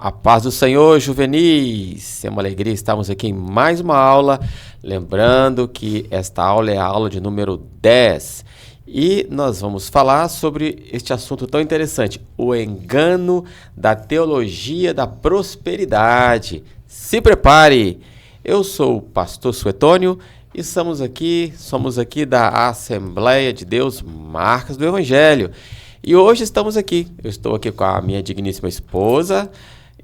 A paz do Senhor, juvenis! É uma alegria estarmos aqui em mais uma aula. Lembrando que esta aula é a aula de número 10. E nós vamos falar sobre este assunto tão interessante, o engano da teologia da prosperidade. Se prepare! Eu sou o pastor Suetônio e somos aqui da Assembleia de Deus Marcas do Evangelho. E hoje estamos aqui. Eu estou aqui com a minha digníssima esposa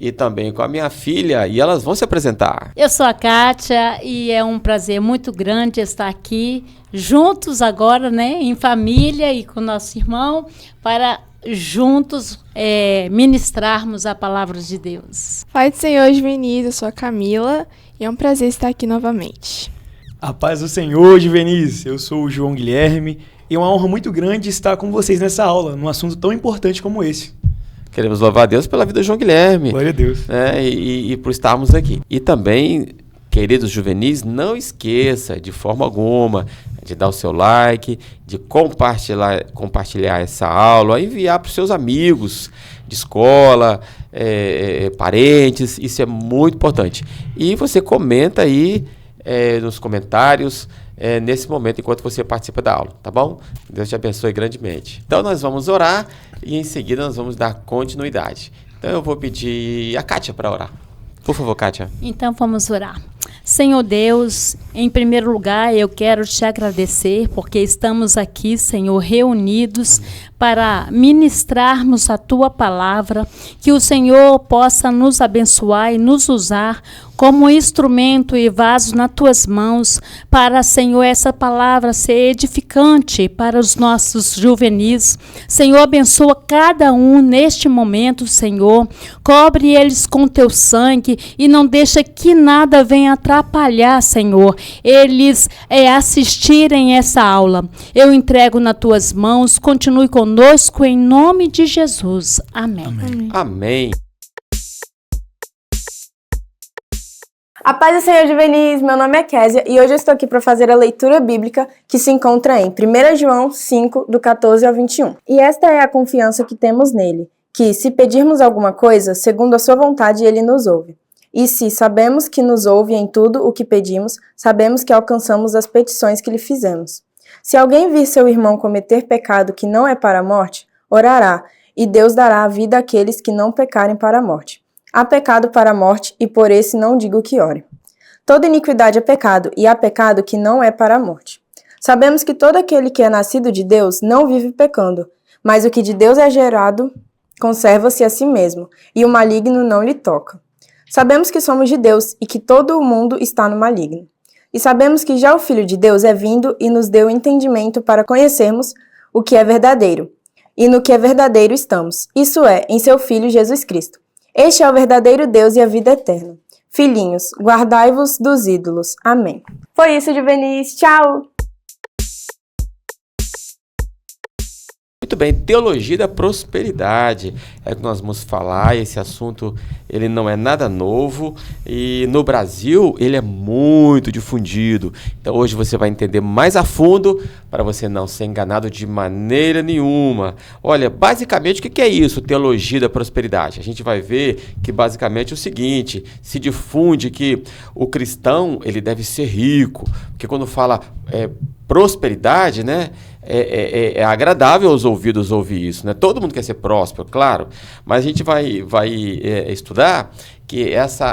e também com a minha filha, e elas vão se apresentar. Eu sou a Kátia e é um prazer muito grande estar aqui juntos agora, né, em família e com nosso irmão, para juntos ministrarmos a palavra de Deus. Pai do Senhor, juvenis, eu sou a Camila e é um prazer estar aqui novamente. A paz do Senhor, juvenis, eu sou o João Guilherme e é uma honra muito grande estar com vocês nessa aula, num assunto tão importante como esse. Queremos louvar a Deus pela vida do João Guilherme. Glória a Deus. E por estarmos aqui. E também, queridos juvenis, não esqueça de forma alguma de dar o seu like, de compartilhar essa aula, enviar para os seus amigos de escola, parentes, isso é muito importante. E você comenta aí nos comentários, nesse momento, enquanto você participa da aula, tá bom? Deus te abençoe grandemente. Então, nós vamos orar e em seguida nós vamos dar continuidade. Então, eu vou pedir a Kátia para orar. Por favor, Kátia. Então, vamos orar. Senhor Deus, em primeiro lugar, eu quero te agradecer porque estamos aqui, Senhor, reunidos para ministrarmos a Tua palavra, que o Senhor possa nos abençoar e nos usar como instrumento e vaso nas Tuas mãos, para, Senhor, essa palavra ser edificante para os nossos juvenis. Senhor, abençoa cada um neste momento, Senhor, cobre eles com Teu sangue e não deixa que nada venha atrapalhar, Senhor, eles assistirem essa aula. Eu entrego nas Tuas mãos, continue conosco em nome de Jesus. Amém. Amém. Amém. A paz do Senhor, juvenis, meu nome é Késia e hoje eu estou aqui para fazer a leitura bíblica que se encontra em 1 João 5, do 14 ao 21. E esta é a confiança que temos nele, que se pedirmos alguma coisa, segundo a sua vontade, ele nos ouve. E se sabemos que nos ouve em tudo o que pedimos, sabemos que alcançamos as petições que lhe fizemos. Se alguém vir seu irmão cometer pecado que não é para a morte, orará, e Deus dará a vida àqueles que não pecarem para a morte. Há pecado para a morte, e por esse não digo que ore. Toda iniquidade é pecado, e há pecado que não é para a morte. Sabemos que todo aquele que é nascido de Deus não vive pecando, mas o que de Deus é gerado conserva-se a si mesmo, e o maligno não lhe toca. Sabemos que somos de Deus, e que todo o mundo está no maligno. E sabemos que já o Filho de Deus é vindo e nos deu entendimento para conhecermos o que é verdadeiro. E no que é verdadeiro estamos, isso é, em seu Filho Jesus Cristo. Este é o verdadeiro Deus e a vida eterna. Filhinhos, guardai-vos dos ídolos. Amém. Foi isso, juvenis. Tchau! Muito bem, teologia da prosperidade é o que nós vamos falar. Esse assunto ele não é nada novo e no Brasil ele é muito difundido. Então hoje você vai entender mais a fundo para você não ser enganado de maneira nenhuma. Olha, basicamente o que é isso, teologia da prosperidade? A gente vai ver que basicamente é o seguinte, se difunde que o cristão ele deve ser rico, porque quando fala prosperidade, né? É agradável aos ouvidos ouvir isso, né? Todo mundo quer ser próspero, claro, mas a gente vai estudar que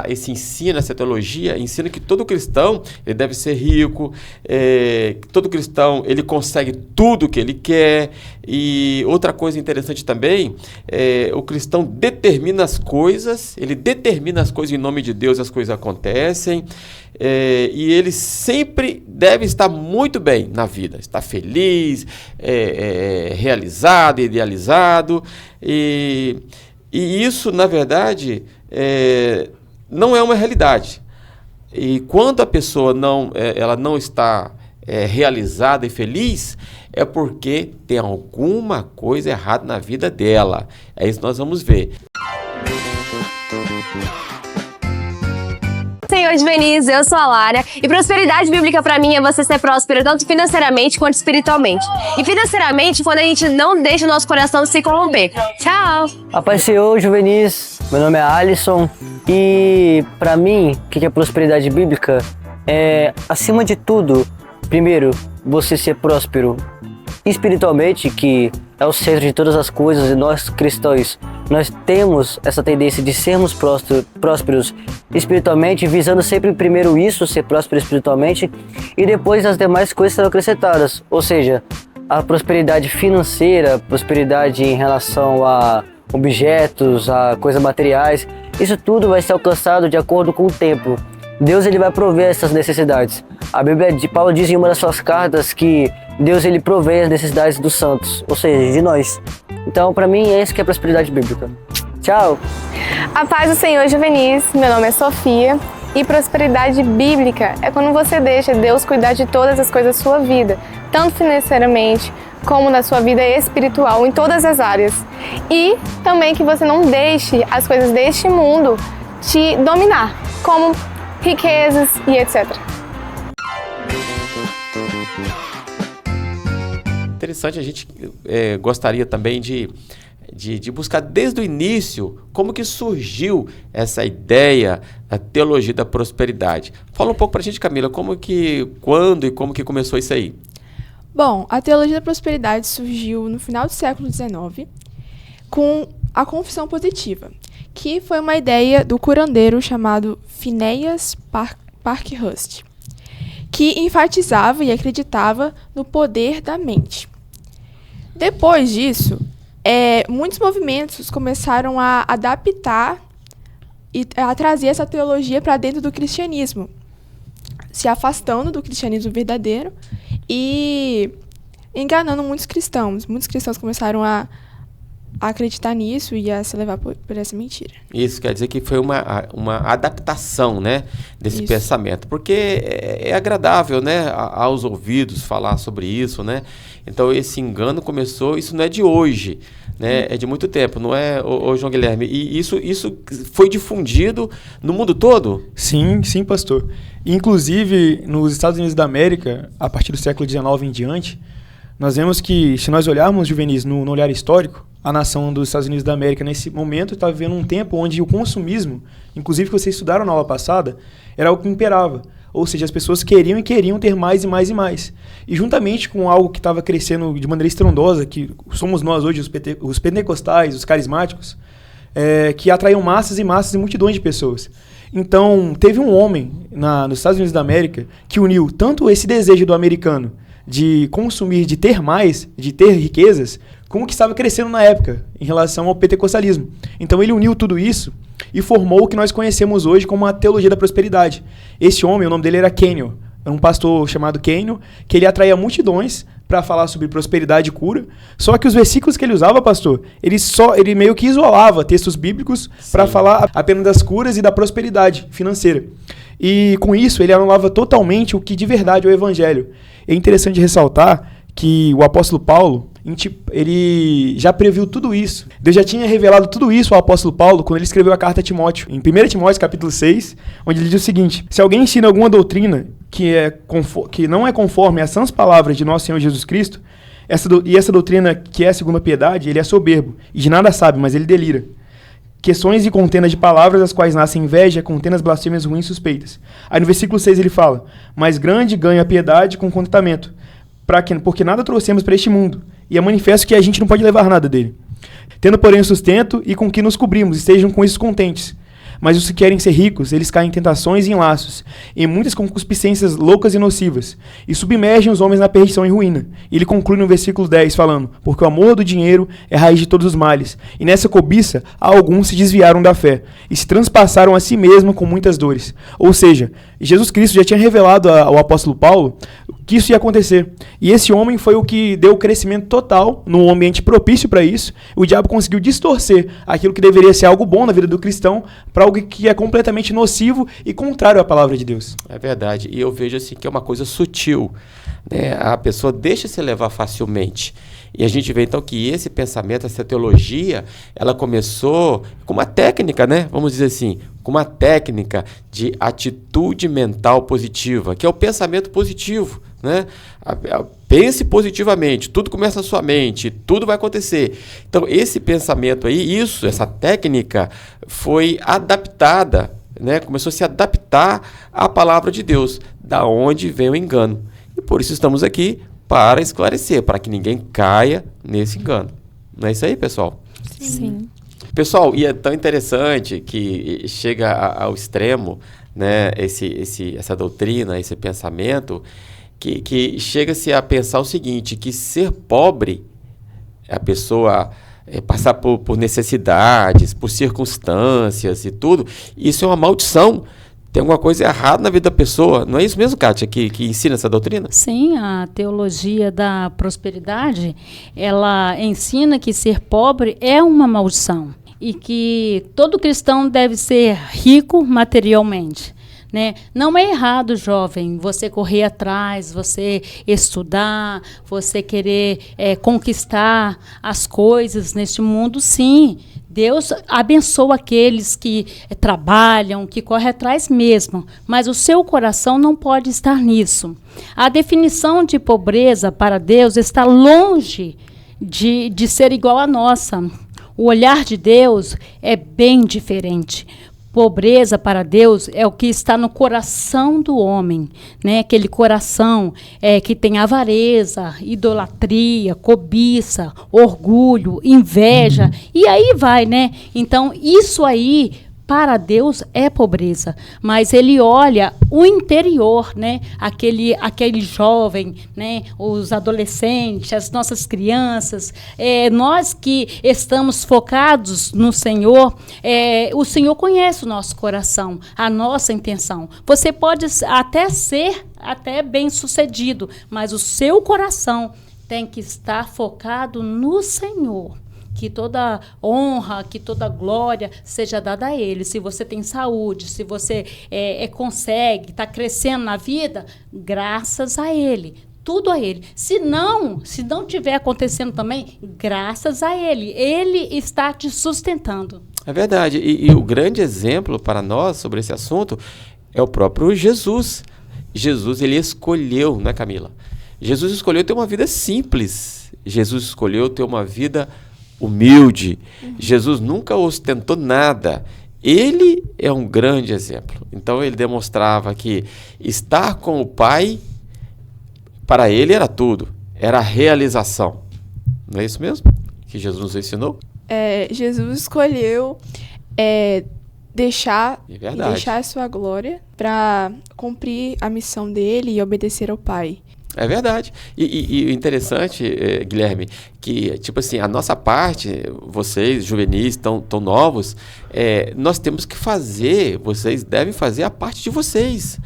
esse ensino, essa teologia, ensina que todo cristão ele deve ser rico, que todo cristão ele consegue tudo que ele quer. E outra coisa interessante também, o cristão determina as coisas, ele determina as coisas em nome de Deus, as coisas acontecem, e ele sempre deve estar muito bem na vida, estar feliz, realizado, idealizado, e isso, na verdade, não é uma realidade. E quando a pessoa ela não está realizada e feliz, é porque tem alguma coisa errada na vida dela. É isso que nós vamos ver. Senhor, Senhor de Venise, eu sou a Lara e prosperidade bíblica pra mim é você ser próspero tanto financeiramente quanto espiritualmente. E financeiramente quando a gente não deixa o nosso coração se corromper. Tchau! A paz do Senhor, Juvenis, meu nome é Alisson e pra mim, o que é prosperidade bíblica? É, acima de tudo, primeiro, você ser próspero espiritualmente, que é o centro de todas as coisas, e nós cristãos, nós temos essa tendência de sermos prósperos espiritualmente, visando sempre primeiro isso, ser próspero espiritualmente, e depois as demais coisas serão acrescentadas, ou seja, a prosperidade financeira, prosperidade em relação a objetos, a coisas materiais, isso tudo vai ser alcançado de acordo com o tempo. Deus ele vai prover essas necessidades. A Bíblia de Paulo diz em uma das suas cartas que Deus ele provê as necessidades dos santos, ou seja, de nós. Então, para mim, é isso que é prosperidade bíblica. Tchau! A paz do Senhor, Juvenis. Meu nome é Sofia e prosperidade bíblica é quando você deixa Deus cuidar de todas as coisas da sua vida, tanto financeiramente como na sua vida espiritual, em todas as áreas. E também que você não deixe as coisas deste mundo te dominar, como riquezas e etc. Interessante, a gente gostaria também de buscar desde o início como que surgiu essa ideia da teologia da prosperidade. Fala um pouco pra gente, Camila, quando e como que começou isso aí? Bom, a teologia da prosperidade surgiu no final do século XIX com a confissão positiva, que foi uma ideia do curandeiro chamado Phineas Parkhurst, que enfatizava e acreditava no poder da mente. Depois disso, muitos movimentos começaram a adaptar e a trazer essa teologia para dentro do cristianismo, se afastando do cristianismo verdadeiro e enganando muitos cristãos. Muitos cristãos começaram a acreditar nisso e a se levar por essa mentira. Isso quer dizer que foi uma adaptação, né, desse pensamento, porque é agradável, né, aos ouvidos falar sobre isso, né? Então esse engano começou, isso não é de hoje, né? É de muito tempo, não é, ô João Guilherme? E isso foi difundido no mundo todo? Sim, pastor. Inclusive nos Estados Unidos da América, a partir do século XIX em diante, nós vemos que, se nós olharmos, Juvenis, no olhar histórico, a nação dos Estados Unidos da América, nesse momento, está vivendo um tempo onde o consumismo, inclusive que vocês estudaram na aula passada, era algo que imperava. Ou seja, as pessoas queriam ter mais e mais e mais. E juntamente com algo que estava crescendo de maneira estrondosa, que somos nós hoje, os pentecostais, os carismáticos, que atraíam massas e massas e multidões de pessoas. Então, teve um homem nos Estados Unidos da América que uniu tanto esse desejo do americano de consumir, de ter mais, de ter riquezas, como que estava crescendo na época, em relação ao pentecostalismo. Então ele uniu tudo isso e formou o que nós conhecemos hoje como a teologia da prosperidade. Esse homem, o nome dele era Kenyon, era um pastor chamado Kenyon, que ele atraía multidões para falar sobre prosperidade e cura, só que os versículos que ele usava, pastor, ele meio que isolava textos bíblicos para falar apenas das curas e da prosperidade financeira. E com isso ele anulava totalmente o que de verdade é o evangelho. É interessante ressaltar que o apóstolo Paulo, ele já previu tudo isso. Deus já tinha revelado tudo isso ao apóstolo Paulo quando ele escreveu a carta a Timóteo. Em 1 Timóteo capítulo 6, onde ele diz o seguinte: se alguém ensina alguma doutrina que não é conforme às sãs palavras de nosso Senhor Jesus Cristo, essa doutrina que é segundo a piedade, ele é soberbo, e de nada sabe, mas ele delira. Questões e contendas de palavras, das quais nasce inveja, contendas blasfêmias ruins e suspeitas. Aí no versículo 6 ele fala: mas grande ganha a piedade com contentamento, porque nada trouxemos para este mundo, e é manifesto que a gente não pode levar nada dele. Tendo, porém, o sustento e com que nos cobrimos, estejam com isso contentes. Mas os que querem ser ricos, eles caem em tentações e em laços, em muitas concupiscências loucas e nocivas, e submergem os homens na perdição e ruína. E ele conclui no versículo 10 falando: porque o amor do dinheiro é a raiz de todos os males, e nessa cobiça alguns se desviaram da fé, e se transpassaram a si mesmos com muitas dores. Ou seja, Jesus Cristo já tinha revelado ao apóstolo Paulo que isso ia acontecer. E esse homem foi o que deu o crescimento total num ambiente propício para isso. O diabo conseguiu distorcer aquilo que deveria ser algo bom na vida do cristão para algo que é completamente nocivo e contrário à palavra de Deus. É verdade. E eu vejo assim que é uma coisa sutil, né? A pessoa deixa se levar facilmente. E a gente vê então que esse pensamento, essa teologia, ela começou com uma técnica, né? Vamos dizer assim, com uma técnica de atitude mental positiva, que é o pensamento positivo, né? Pense positivamente, tudo começa na sua mente, tudo vai acontecer. Então, esse pensamento aí, essa técnica foi adaptada, né? Começou a se adaptar à palavra de Deus, da onde vem o engano. E por isso estamos aqui para esclarecer, para que ninguém caia nesse engano. Não é isso aí, pessoal? Sim. Pessoal, e é tão interessante que chega ao extremo, né, essa doutrina, esse pensamento, que chega-se a pensar o seguinte, que ser pobre, a pessoa passar por necessidades, por circunstâncias e tudo, isso é uma maldição. Tem alguma coisa errada na vida da pessoa. Não é isso mesmo, Kátia, que ensina essa doutrina? Sim, a teologia da prosperidade, ela ensina que ser pobre é uma maldição e que todo cristão deve ser rico materialmente. Né? Não é errado, jovem, você correr atrás, você estudar, você querer conquistar as coisas neste mundo, sim. Deus abençoa aqueles que trabalham, que correm atrás mesmo, mas o seu coração não pode estar nisso. A definição de pobreza para Deus está longe de ser igual à nossa. O olhar de Deus é bem diferente. Pobreza para Deus é o que está no coração do homem, né? Aquele coração que tem avareza, idolatria, cobiça, orgulho, inveja, e aí vai, né? Então, isso aí, para Deus, é pobreza, mas ele olha o interior, né? Aquele jovem, né? Os adolescentes, as nossas crianças, nós que estamos focados no Senhor, o Senhor conhece o nosso coração, a nossa intenção. Você pode até ser bem-sucedido, mas o seu coração tem que estar focado no Senhor. Que toda honra, que toda glória seja dada a Ele. Se você tem saúde, se você consegue, está crescendo na vida, graças a Ele. Tudo a Ele. Se não estiver acontecendo também, graças a Ele. Ele está te sustentando. É verdade. E o grande exemplo para nós sobre esse assunto é o próprio Jesus. Jesus, ele escolheu, né, Camila? Jesus escolheu ter uma vida simples. Jesus escolheu ter uma vida humilde. Jesus nunca ostentou nada. Ele é um grande exemplo. Então ele demonstrava que estar com o Pai, para ele era tudo, era a realização. Não é isso mesmo que Jesus nos ensinou? Jesus escolheu deixar a sua glória para cumprir a missão dele e obedecer ao Pai. É verdade. E o interessante, Guilherme, que, tipo assim, a nossa parte, vocês, juvenis, tão novos, nós temos que fazer, vocês devem fazer a parte de vocês.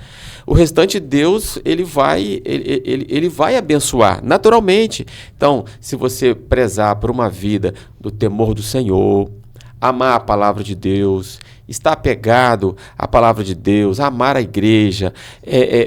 O restante, Deus, ele vai abençoar, naturalmente. Então, se você prezar por uma vida do temor do Senhor, amar a palavra de Deus, estar apegado à palavra de Deus, amar a igreja,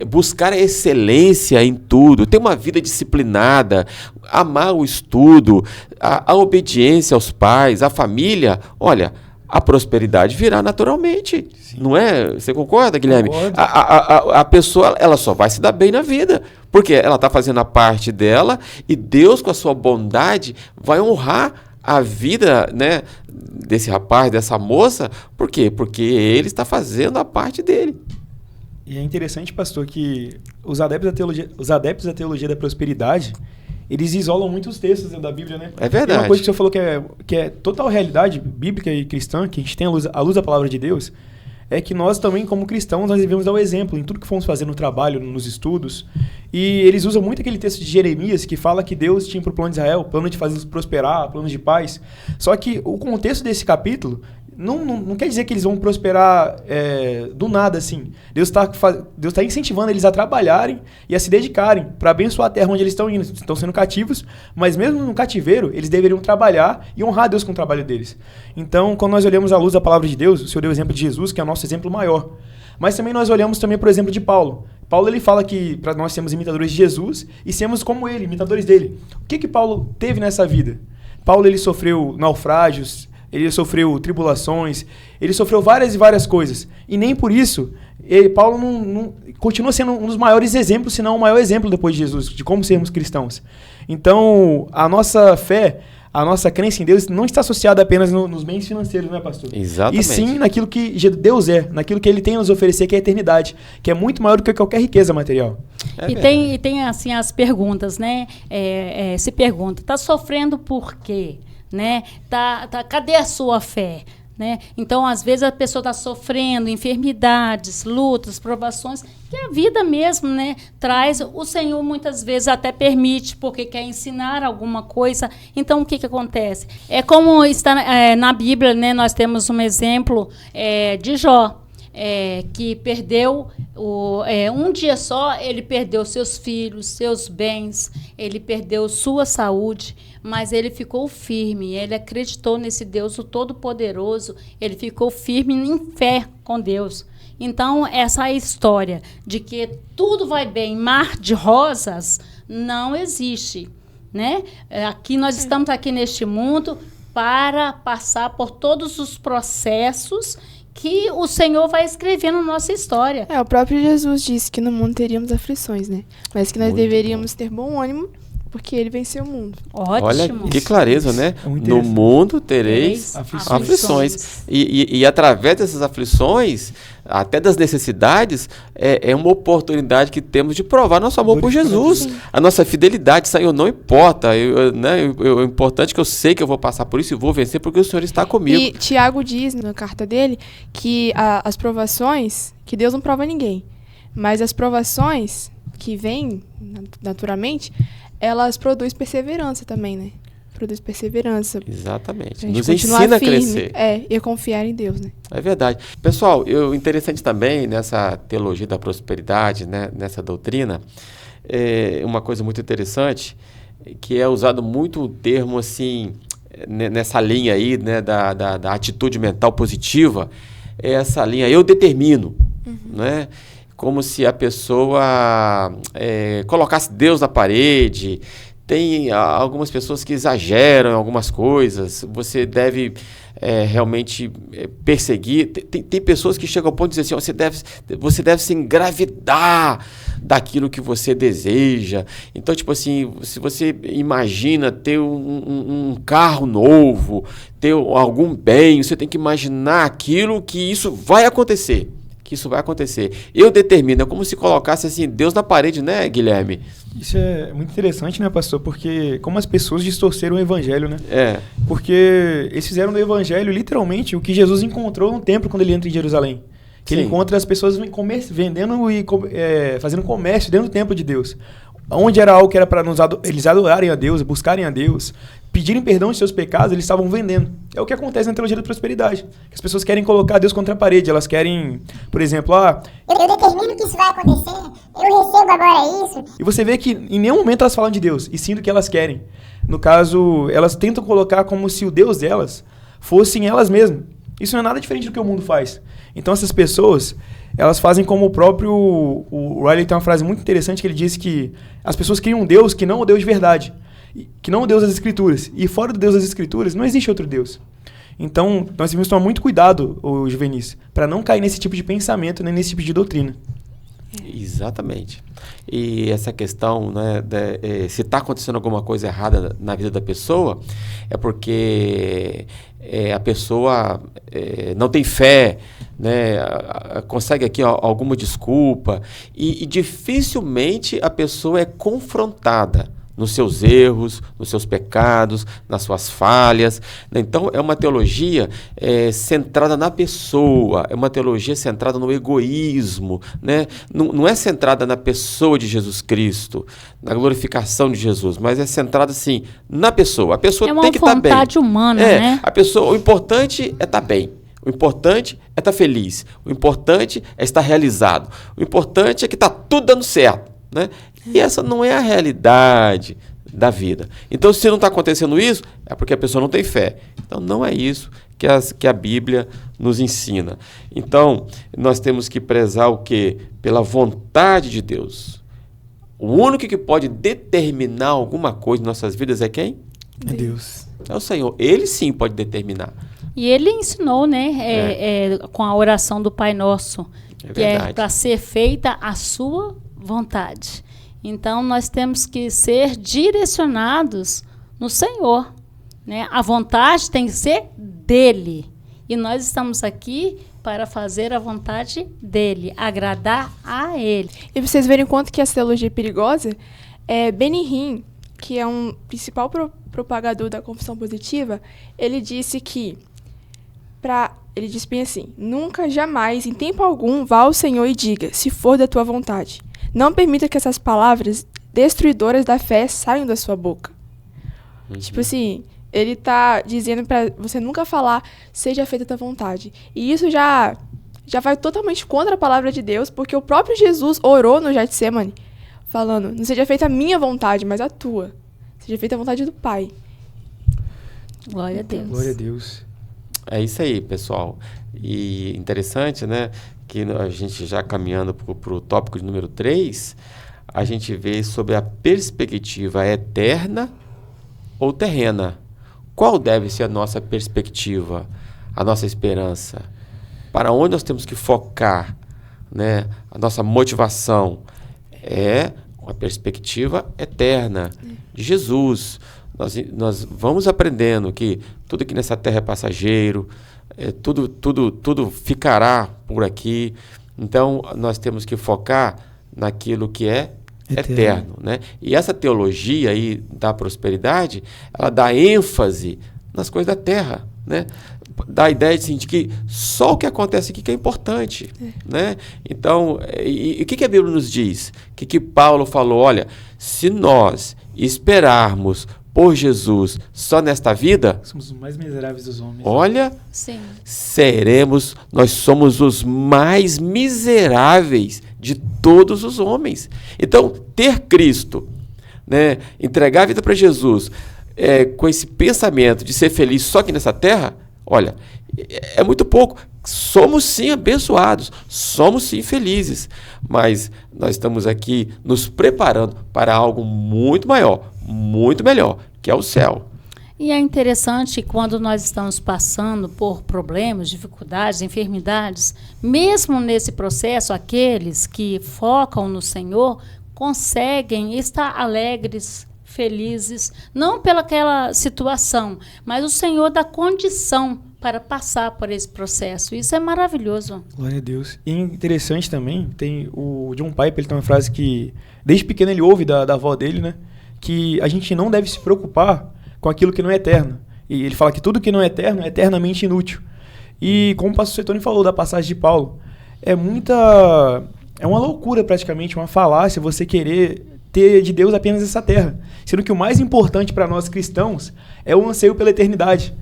buscar a excelência em tudo, ter uma vida disciplinada, amar o estudo, a obediência aos pais, à família, olha, a prosperidade virá naturalmente. Sim. Não é? Você concorda, Guilherme? A pessoa, ela só vai se dar bem na vida, porque ela está fazendo a parte dela e Deus, com a sua bondade, vai honrar a vida, né, desse rapaz, dessa moça. Por quê? Porque ele está fazendo a parte dele. E é interessante, pastor, que os adeptos da teologia da prosperidade, eles isolam muitos textos da Bíblia, né? É verdade. E uma coisa que o senhor falou que é total realidade bíblica e cristã, que a gente tem à luz da palavra de Deus, é que nós também, como cristãos, nós devemos dar o exemplo em tudo que fomos fazer no trabalho, nos estudos. E eles usam muito aquele texto de Jeremias que fala que Deus tinha para o plano de Israel, plano de fazer prosperar, plano de paz. Só que o contexto desse capítulo não quer dizer que eles vão prosperar do nada, assim. Deus tá incentivando eles a trabalharem e a se dedicarem para abençoar a terra onde eles estão indo. Estão sendo cativos, mas mesmo no cativeiro, eles deveriam trabalhar e honrar Deus com o trabalho deles. Então, quando nós olhamos à luz da palavra de Deus, o Senhor deu o exemplo de Jesus, que é o nosso exemplo maior. Mas também nós olhamos também para o exemplo de Paulo. Paulo, ele fala que para nós sermos imitadores de Jesus e sermos como ele, imitadores dele. O que Paulo teve nessa vida? Paulo, ele sofreu naufrágios, ele sofreu tribulações, ele sofreu várias e várias coisas. E nem por isso, Paulo não continua sendo um dos maiores exemplos, se não o maior exemplo depois de Jesus, de como sermos cristãos. Então, a nossa fé, a nossa crença em Deus não está associada apenas nos bens financeiros, não é, pastor? Exatamente. E sim naquilo que Deus é, naquilo que Ele tem a nos oferecer, que é a eternidade, que é muito maior do que qualquer riqueza material. E tem assim as perguntas, né? Se pergunta, está sofrendo por quê? Né? Cadê a sua fé? Né? Então, às vezes, a pessoa está sofrendo enfermidades, lutas, provações, que a vida mesmo, né, traz. O Senhor, muitas vezes, até permite, porque quer ensinar alguma coisa. Então, o que acontece? É como está na Bíblia, né, nós temos um exemplo de Jó, que perdeu, um dia só, ele perdeu seus filhos, seus bens, ele perdeu sua saúde, mas ele ficou firme, ele acreditou nesse Deus, o Todo-Poderoso, ele ficou firme em fé com Deus. Então, essa história de que tudo vai bem, mar de rosas, não existe, né? Aqui nós estamos aqui neste mundo para passar por todos os processos que o Senhor vai escrever na nossa história. O próprio Jesus disse que no mundo teríamos aflições, né? Mas que nós deveríamos ter bom ânimo, porque ele venceu o mundo. Ótimo. Olha que clareza, né? No mundo tereis aflições. E através dessas aflições, até das necessidades, é uma oportunidade que temos de provar nosso amor por Jesus. A nossa fidelidade, Senhor, não importa. O importante é que eu sei que eu vou passar por isso e vou vencer, porque o Senhor está comigo. E Tiago diz na carta dele que as provações, que Deus não prova ninguém, mas as provações que vêm naturalmente, elas produzem perseverança também, né? Produz perseverança. Exatamente. Nos ensina a crescer. E a confiar em Deus, né? É verdade. Pessoal, interessante também nessa teologia da prosperidade, né, nessa doutrina, uma coisa muito interessante, que é usado muito o termo assim, nessa linha aí, né, da atitude mental positiva, é essa linha, eu determino, né? Como se a pessoa colocasse Deus na parede. Tem algumas pessoas que exageram em algumas coisas. Você deve realmente perseguir. Tem pessoas que chegam ao ponto de dizer assim, você deve se engravidar daquilo que você deseja. Então, tipo assim, se você imagina ter um carro novo, ter algum bem, você tem que imaginar aquilo que isso vai acontecer. Eu determino, é como se colocasse assim, Deus na parede, né, Guilherme? Isso é muito interessante, né, pastor? Porque como as pessoas distorceram o evangelho, né? Porque eles fizeram do evangelho, literalmente, o que Jesus encontrou no templo quando ele entra em Jerusalém. Que ele encontra as pessoas vendendo e fazendo comércio dentro do templo de Deus. Onde era algo que era para eles adorarem a Deus, buscarem a Deus, pedirem perdão de seus pecados, eles estavam vendendo. É o que acontece na teologia da prosperidade. As pessoas querem colocar Deus contra a parede. Elas querem, por exemplo, eu determino que isso vai acontecer, eu recebo agora isso. E você vê que em nenhum momento elas falam de Deus, e sim do que elas querem. No caso, elas tentam colocar como se o Deus delas fossem elas mesmas. Isso não é nada diferente do que o mundo faz. Então essas pessoas, elas fazem como o Riley tem uma frase muito interessante que ele diz que as pessoas criam um Deus que não é o Deus de verdade, que não é o Deus das Escrituras. E fora do Deus das Escrituras não existe outro Deus. Então nós devemos tomar muito cuidado, juvenis, para não cair nesse tipo de pensamento, nem nesse tipo de doutrina. Exatamente. E essa questão, né, se está acontecendo alguma coisa errada na vida da pessoa, é porque a pessoa não tem fé, né, consegue aqui alguma desculpa, e dificilmente a pessoa é confrontada nos seus erros, nos seus pecados, nas suas falhas. Então, é uma teologia centrada na pessoa, é uma teologia centrada no egoísmo, né? Não é centrada na pessoa de Jesus Cristo, na glorificação de Jesus, mas é centrada, assim, na pessoa. A pessoa tem que estar bem. É uma vontade humana, né? A pessoa, o importante é estar bem. O importante é estar feliz. O importante é estar realizado. O importante é que está tudo dando certo, né? E essa não é a realidade da vida. Então, se não está acontecendo isso, é porque a pessoa não tem fé. Então, não é isso que a Bíblia nos ensina. Então, nós temos que prezar o quê? Pela vontade de Deus. O único que pode determinar alguma coisa em nossas vidas é quem? É Deus. É o Senhor. Ele sim pode determinar. E ele ensinou, né, com a oração do Pai Nosso, que é para ser feita a sua vontade. Então, nós temos que ser direcionados no Senhor, né? A vontade tem que ser dele. E nós estamos aqui para fazer a vontade dele, agradar a ele. E pra vocês verem quanto que essa teologia é perigosa, Benny Hinn, que é um principal propagador da confissão positiva, ele disse que ele disse bem assim: nunca, jamais, em tempo algum, vá ao Senhor e diga, se for da tua vontade. Não permita que essas palavras destruidoras da fé saiam da sua boca. Tipo assim, ele tá dizendo pra você nunca falar, seja feita a tua vontade. E isso já vai totalmente contra a palavra de Deus, porque o próprio Jesus orou no Getsemane, falando, não seja feita a minha vontade, mas a tua. Seja feita a vontade do Pai. Glória a Deus. Glória a Deus. É isso aí, pessoal. E interessante, né, que a gente já caminhando para o tópico de número 3, a gente vê sobre a perspectiva eterna ou terrena. Qual deve ser a nossa perspectiva, a nossa esperança? Para onde nós temos que focar, né? A nossa motivação é uma perspectiva eterna de Jesus. Nós vamos aprendendo que tudo aqui nessa terra é passageiro, tudo ficará por aqui. Então, nós temos que focar naquilo que é eterno, né? E essa teologia aí da prosperidade, ela dá ênfase nas coisas da terra, né? Dá a ideia de que só o que acontece aqui que é importante, né? Então, e o que a Bíblia nos diz? O que Paulo falou? Olha, se nós esperarmos por Jesus só nesta vida, somos os mais miseráveis dos homens. Olha, sim, nós somos os mais miseráveis de todos os homens. Então, ter Cristo, né, entregar a vida para Jesus, com esse pensamento de ser feliz só aqui nessa terra, olha, é muito pouco. Somos sim abençoados, somos sim felizes, mas nós estamos aqui nos preparando para algo muito maior, muito melhor, que é o céu. E é interessante quando nós estamos passando por problemas, dificuldades, enfermidades, mesmo nesse processo, aqueles que focam no Senhor conseguem estar alegres, felizes, não pelaquela situação, mas o Senhor dá condição para passar por esse processo. Isso é maravilhoso. Glória a Deus. E interessante também, tem o John Piper, ele tem uma frase que desde pequeno ele ouve da avó dele, né? Que a gente não deve se preocupar com aquilo que não é eterno. E ele fala que tudo que não é eterno é eternamente inútil. E como o pastor Setoni falou da passagem de Paulo, é uma loucura praticamente, uma falácia você querer ter de Deus apenas essa terra. Sendo que o mais importante para nós cristãos é o anseio pela eternidade.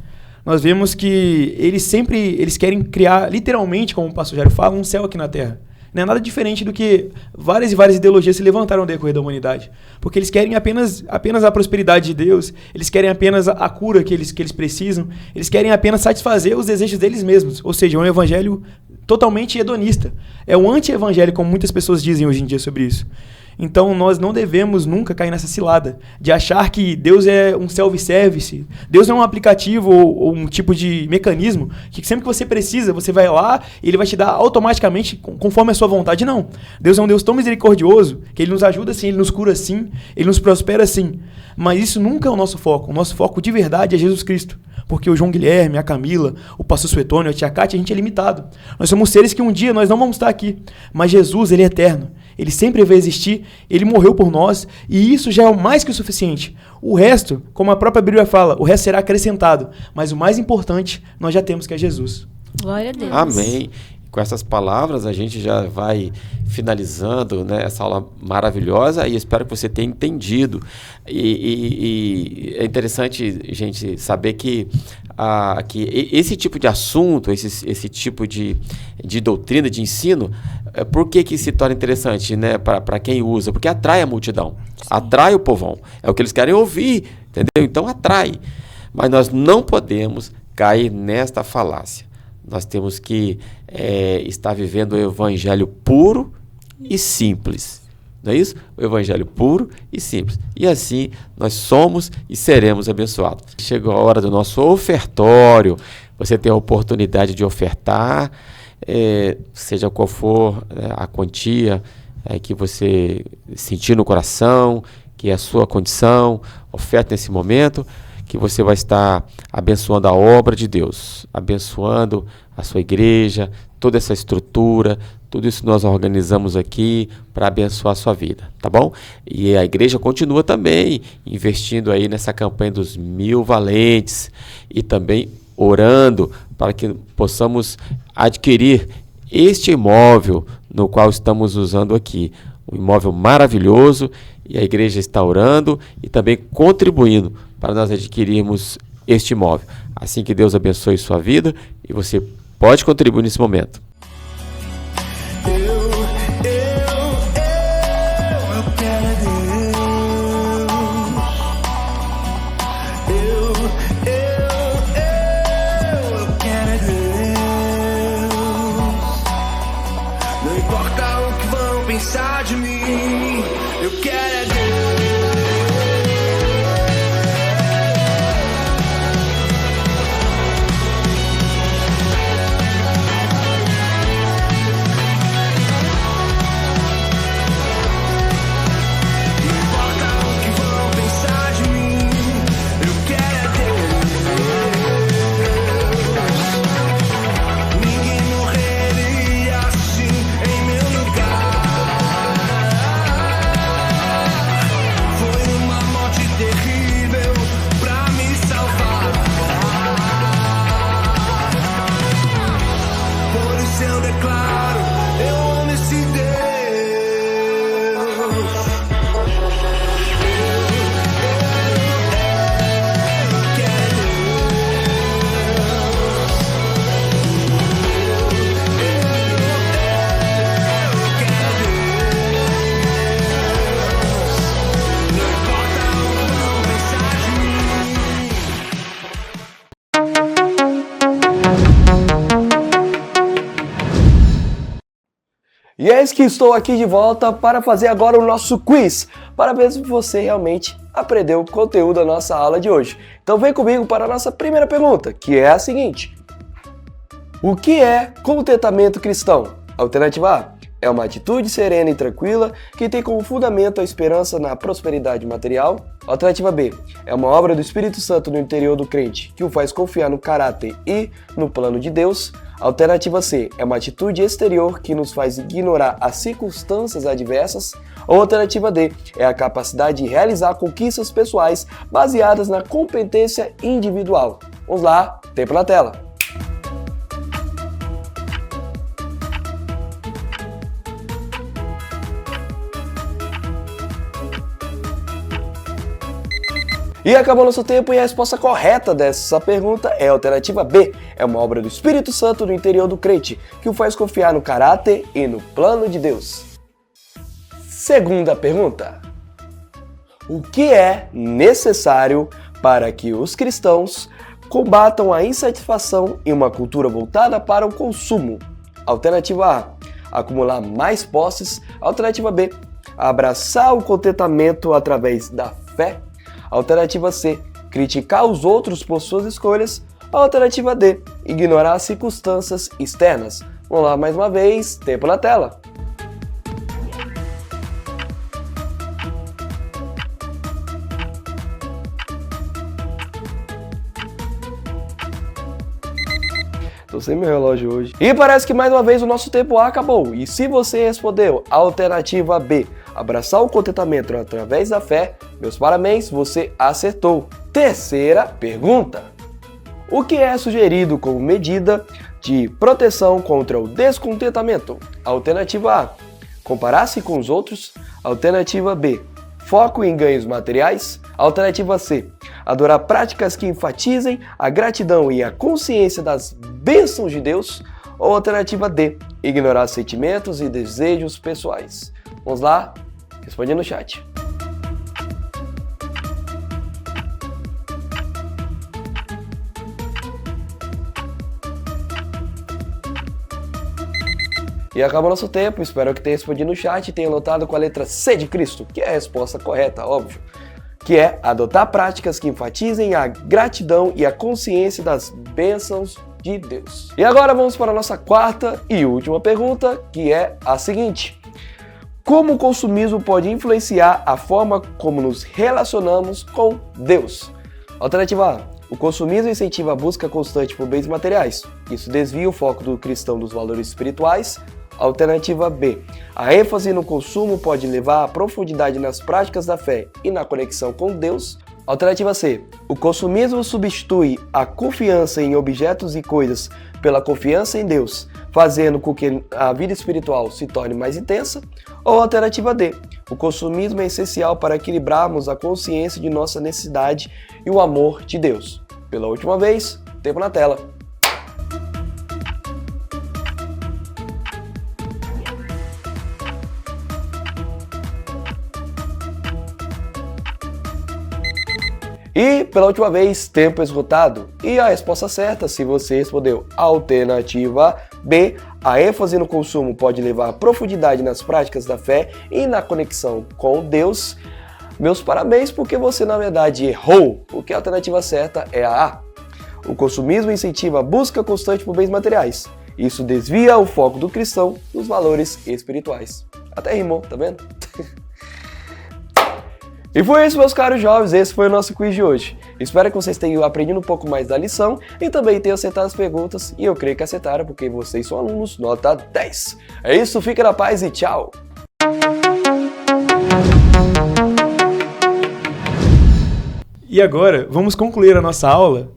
Nós vemos que eles querem criar, literalmente, como o pastor Jairo fala, um céu aqui na terra. Não é nada diferente do que várias e várias ideologias se levantaram no decorrer da humanidade. Porque eles querem apenas a prosperidade de Deus, eles querem apenas a cura que eles precisam, eles querem apenas satisfazer os desejos deles mesmos. Ou seja, é um evangelho totalmente hedonista. É um anti-evangelho, como muitas pessoas dizem hoje em dia sobre isso. Então, nós não devemos nunca cair nessa cilada de achar que Deus é um self-service, Deus é um aplicativo ou um tipo de mecanismo que sempre que você precisa, você vai lá e Ele vai te dar automaticamente conforme a sua vontade. Não. Deus é um Deus tão misericordioso que Ele nos ajuda sim, Ele nos cura sim, Ele nos prospera sim. Mas isso nunca é o nosso foco. O nosso foco de verdade é Jesus Cristo. Porque o João Guilherme, a Camila, o pastor Suetônio, a tia Cátia, a gente é limitado. Nós somos seres que um dia nós não vamos estar aqui. Mas Jesus, Ele é eterno. Ele sempre vai existir, Ele morreu por nós, e isso já é mais que o suficiente. O resto, como a própria Bíblia fala, o resto será acrescentado. Mas o mais importante, nós já temos, que é Jesus. Glória a Deus. Amém. Com essas palavras, a gente já vai finalizando, né, essa aula maravilhosa, e espero que você tenha entendido. E é interessante, gente, saber que esse tipo de assunto, esse tipo de doutrina, de ensino, por que se torna interessante, né, para quem usa? Porque atrai a multidão, atrai o povão. É o que eles querem ouvir, entendeu? Então atrai. Mas nós não podemos cair nesta falácia. Nós temos que estar vivendo o evangelho puro e simples. Não é isso? O evangelho puro e simples. E assim nós somos e seremos abençoados. Chegou a hora do nosso ofertório. você tem a oportunidade de ofertar, seja qual for a quantia que você sentir no coração, que é a sua condição, oferta nesse momento, que você vai estar abençoando a obra de Deus, abençoando a sua igreja, toda essa estrutura, tudo isso nós organizamos aqui para abençoar a sua vida, tá bom? E a igreja continua também investindo aí nessa campanha dos 1000 valentes e também orando para que possamos adquirir este imóvel no qual estamos usando aqui. Um imóvel maravilhoso, e a igreja está orando e também contribuindo para nós adquirirmos este imóvel. Assim que Deus abençoe sua vida e você pode contribuir nesse momento. Não importa o que vão pensar de mim, eu quero é Deus. E eis que estou aqui de volta para fazer agora o nosso quiz, para ver se você realmente aprendeu o conteúdo da nossa aula de hoje. Então vem comigo para a nossa primeira pergunta, que é a seguinte: o que é contentamento cristão? Alternativa A: é uma atitude serena e tranquila que tem como fundamento a esperança na prosperidade material. Alternativa B: é uma obra do Espírito Santo no interior do crente que o faz confiar no caráter e no plano de Deus. Alternativa C: é uma atitude exterior que nos faz ignorar as circunstâncias adversas. Ou alternativa D: é a capacidade de realizar conquistas pessoais baseadas na competência individual. Vamos lá, tempo na tela. E acabou nosso tempo, e a resposta correta dessa pergunta é a alternativa B. É uma obra do Espírito Santo no interior do crente, que o faz confiar no caráter e no plano de Deus. Segunda pergunta: o que é necessário para que os cristãos combatam a insatisfação em uma cultura voltada para o consumo? Alternativa A: acumular mais posses. Alternativa B: abraçar o contentamento através da fé. Alternativa C: criticar os outros por suas escolhas. Alternativa D: ignorar as circunstâncias externas. Vamos lá mais uma vez, tempo na tela. Tô sem meu relógio hoje. E parece que mais uma vez o nosso tempo acabou. E se você respondeu a alternativa B, abraçar o contentamento através da fé, meus parabéns, você acertou. Terceira pergunta: o que é sugerido como medida de proteção contra o descontentamento? Alternativa A: comparar-se com os outros. Alternativa B: foco em ganhos materiais. Alternativa C: adorar práticas que enfatizem a gratidão e a consciência das bênçãos de Deus. Ou alternativa D: ignorar sentimentos e desejos pessoais. Vamos lá? Responde no chat. E acabou nosso tempo, espero que tenha respondido no chat e tenha anotado com a letra C de Cristo, que é a resposta correta, óbvio, que é adotar práticas que enfatizem a gratidão e a consciência das bênçãos de Deus. E agora vamos para a nossa quarta e última pergunta, que é a seguinte: como o consumismo pode influenciar a forma como nos relacionamos com Deus? Alternativa A: o consumismo incentiva a busca constante por bens materiais. Isso desvia o foco do cristão dos valores espirituais. Alternativa B: a ênfase no consumo pode levar à profundidade nas práticas da fé e na conexão com Deus. Alternativa C: o consumismo substitui a confiança em objetos e coisas pela confiança em Deus, fazendo com que a vida espiritual se torne mais intensa. Ou alternativa D: o consumismo é essencial para equilibrarmos a consciência de nossa necessidade e o amor de Deus. Pela última vez, tempo na tela. E, pela última vez, tempo esgotado. E a resposta certa, se você respondeu alternativa B, a ênfase no consumo pode levar à profundidade nas práticas da fé e na conexão com Deus, meus parabéns, porque você na verdade errou, porque a alternativa certa é a A. O consumismo incentiva a busca constante por bens materiais. Isso desvia o foco do cristão dos valores espirituais. Até rimou, tá vendo? E foi isso, meus caros jovens, esse foi o nosso quiz de hoje. Espero que vocês tenham aprendido um pouco mais da lição e também tenham acertado as perguntas, e eu creio que acertaram porque vocês são alunos nota 10. É isso, fica na paz e tchau! E agora, vamos concluir a nossa aula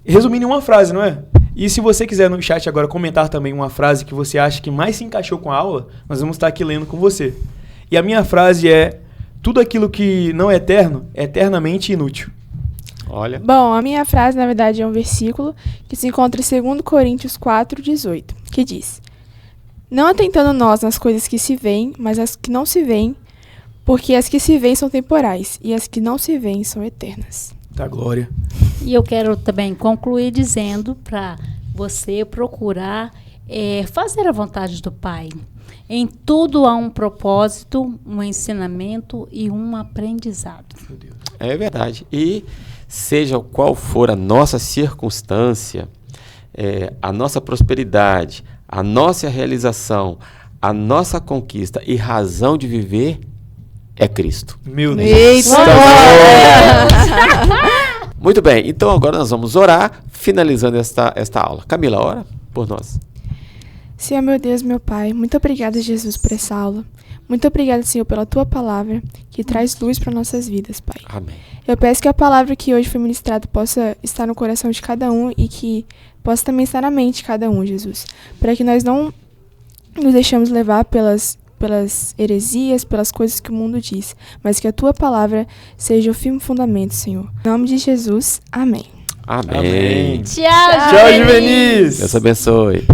resumindo em uma frase, não é? E se você quiser no chat agora comentar também uma frase que você acha que mais se encaixou com a aula, nós vamos estar aqui lendo com você. E a minha frase é: tudo aquilo que não é eterno é eternamente inútil. Olha. Bom, a minha frase, na verdade, é um versículo que se encontra em 2 Coríntios 4:18, que diz: não atentando nós nas coisas que se veem, mas as que não se veem, porque as que se veem são temporais, e as que não se veem são eternas. Da glória. E eu quero também concluir dizendo para você procurar fazer a vontade do Pai. Em tudo há um propósito, um ensinamento e um aprendizado. É verdade. E seja qual for a nossa circunstância, a nossa prosperidade, a nossa realização, a nossa conquista e razão de viver é Cristo. Meu Deus. Eita! Muito bem, então agora nós vamos orar, finalizando esta aula. Camila, ora por nós. Senhor, meu Deus, meu Pai, muito obrigada, Jesus, por essa aula. Muito obrigada, Senhor, pela Tua palavra, que traz luz para nossas vidas, Pai. Amém. Eu peço que a palavra que hoje foi ministrada possa estar no coração de cada um e que possa também estar na mente de cada um, Jesus. Para que nós não nos deixemos levar pelas heresias, pelas coisas que o mundo diz, mas que a Tua palavra seja o firme fundamento, Senhor. Em nome de Jesus, amém. Amém. Tchau, Tchau, Juvenis. Deus abençoe.